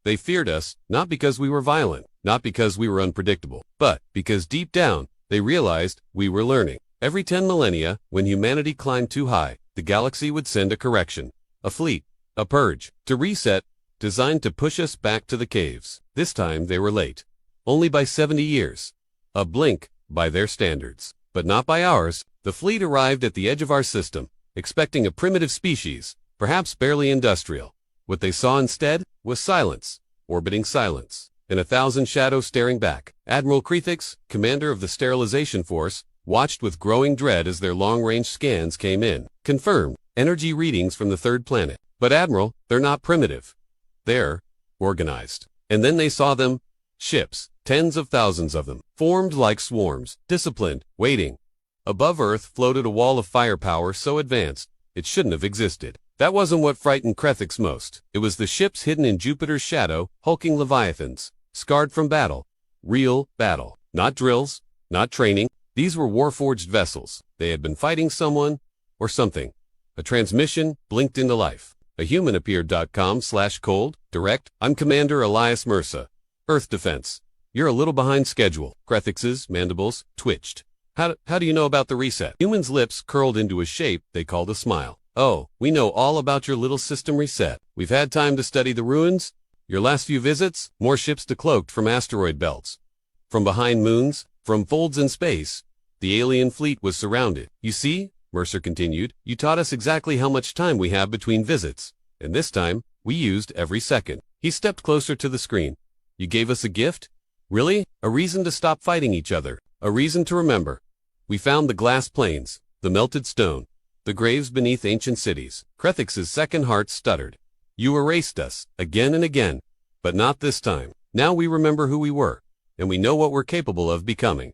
They feared us, not because we were violent, not because we were unpredictable, but because deep down, they realized we were learning. Every 10 millennia, when humanity climbed too high, the galaxy would send a correction, a fleet, a purge, to reset, designed to push us back to the caves. This time they were late. Only by 70 years. A blink, by their standards. But not by ours. The fleet arrived at the edge of our system, expecting a primitive species, perhaps barely industrial. What they saw instead was silence, orbiting silence, and 1,000 shadows staring back. Admiral Krethix, commander of the sterilization force, watched with growing dread as their long-range scans came in. Confirmed, energy readings from the third planet. But Admiral, they're not primitive. They're organized. And then they saw them, ships, tens of thousands of them, formed like swarms, disciplined, waiting. Above Earth floated a wall of firepower so advanced, it shouldn't have existed. That wasn't what frightened Krethix most. It was the ships hidden in Jupiter's shadow, hulking leviathans, scarred from battle. Real battle. Not drills, not training. These were war-forged vessels. They had been fighting someone or something. A transmission blinked into life. A human appeared.com/cold, direct. I'm Commander Elias Mersa. Earth Defense. You're a little behind schedule. Krethix's mandibles twitched. How do you know about the reset? Human's lips curled into a shape they called a smile. Oh, we know all about your little system reset. We've had time to study the ruins. Your last few visits, more ships decloaked from asteroid belts. From behind moons, from folds in space, the alien fleet was surrounded. You see, Mercer continued, you taught us exactly how much time we have between visits. And this time, we used every second. He stepped closer to the screen. You gave us a gift? Really? A reason to stop fighting each other. A reason to remember. We found the glass plains, the melted stone, the graves beneath ancient cities. Krethix's second heart stuttered. You erased us, again and again, but not this time. Now we remember who we were, and we know what we're capable of becoming.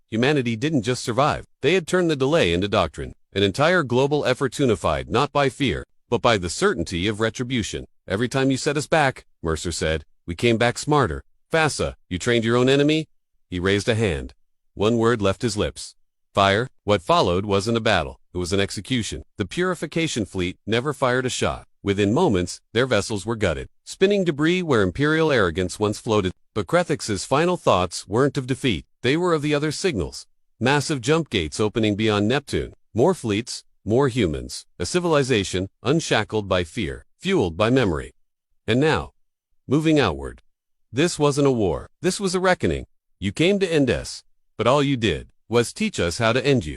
Humanity didn't just survive. They had turned the delay into doctrine, an entire global effort unified not by fear, but by the certainty of retribution. Every time you set us back, Mercer said, we came back smarter. Fassa, you trained your own enemy? He raised a hand. One word left his lips. Fire. What followed wasn't a battle. It was an execution. The purification fleet never fired a shot. Within moments, their vessels were gutted, spinning debris where imperial arrogance once floated. But Krethix's final thoughts weren't of defeat. They were of the other signals. Massive jump gates opening beyond Neptune. More fleets, more humans. A civilization unshackled by fear, fueled by memory. And now, moving outward. This wasn't a war. This was a reckoning. You came to end us, but all you did was teach us how to end you.